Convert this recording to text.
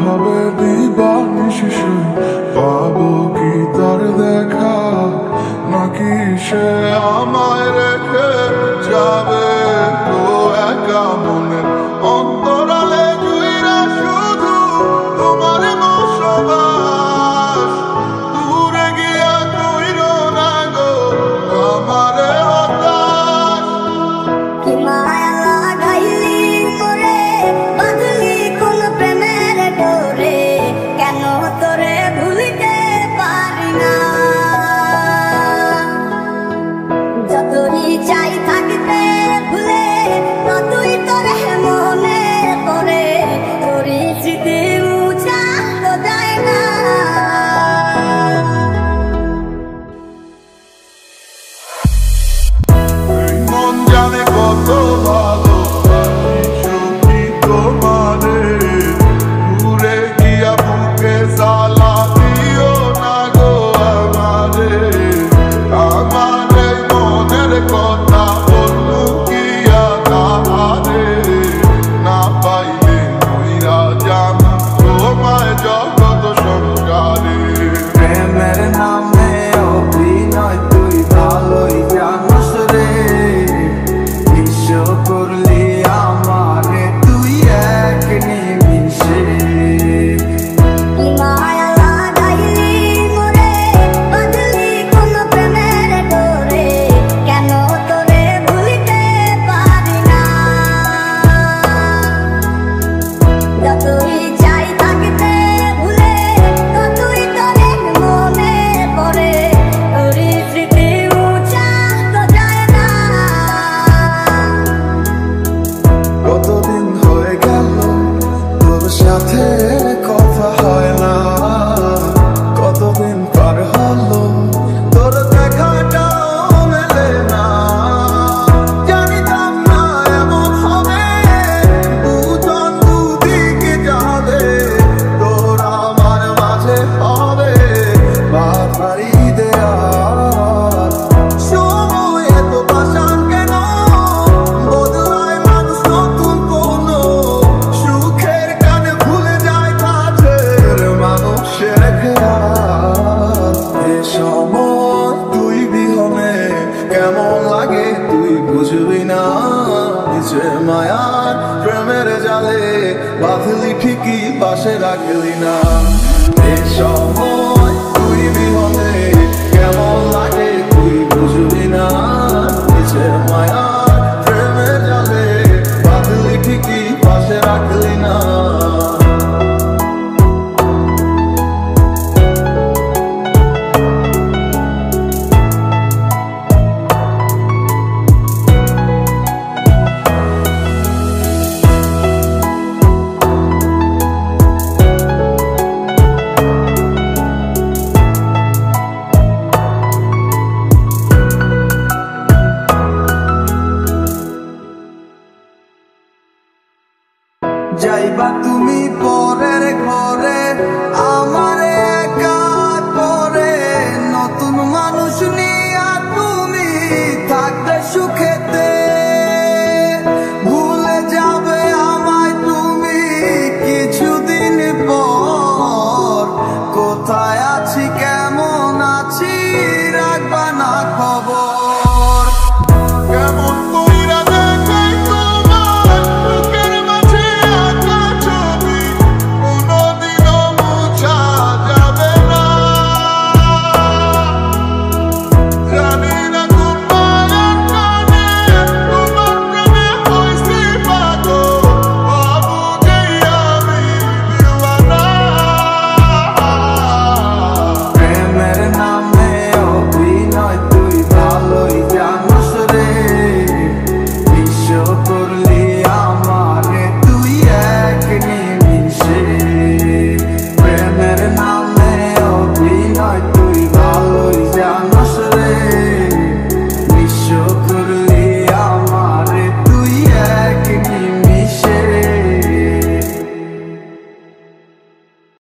ভাবে দিবানিশি পাবো কি তার দেখা, নাকি সে আমায় রেখে যাবে তো একা মনের অন্তরালে জুইরা শুধু তোমার বসবাস। দূরে গিয়া কইরো না গো আমারে হতাশ। কি মায়া লাগাইলি মোরে, বাঁধলি কোন প্রেমের ডোরে, কেন তোরে ভুলিতে পারি না। যতই চাই থাকতে ভুলে, ততই তোরে মনে পড়ে, তোরই স্মৃতি মুছা তো যায় না। মন জানে কত ভালোবাসি সখী তোমারে, দূরে গিয়া বুকে জ্বালা দিও না গো আমারে। আমারে মনের কথা বললু কিয়া তাহারে, না পাইলে মইরা যাম তোমায় জগৎ সংসারে। প্রেমের নামে অভিনয় তুই ভালোই জানোস রে, বিশ্ব করলি আমারে তুই এক নিমিষে। কি মায়া লাগাইলি মোরে, বাঁধলি কোন প্রেমের ডোরে, কেন তোরে ভুলিতে পারি না। যতই চাই থাকতে ভুলে, ততই তোরে মনে পড়ে, তোরই স্মৃতি মুছা তো যায় না। কতদিন হয়ে গেল তোর সাথে কথা হয় না, কতদিন পার হলো তোর দেখাটাও মেলে না। জানিতাম না এমন হবে, দুজন দুদিকে যাবে, তোর আমার মাঝে হবে বাধারি দেয়াল। সময় এত পাষাণ কেন, বদলায় মানুষ নতুন কোনো, সুখের কানে ভুলে যায় কাছের মানুষের খেয়াল। এ সময় তুই বিহনে কেমন লাগে তুই বুঝবি না, নিচে মায়ার প্রেমের জালে বাঁধলি ঠিকই পাশে রাখলি না। এ সময়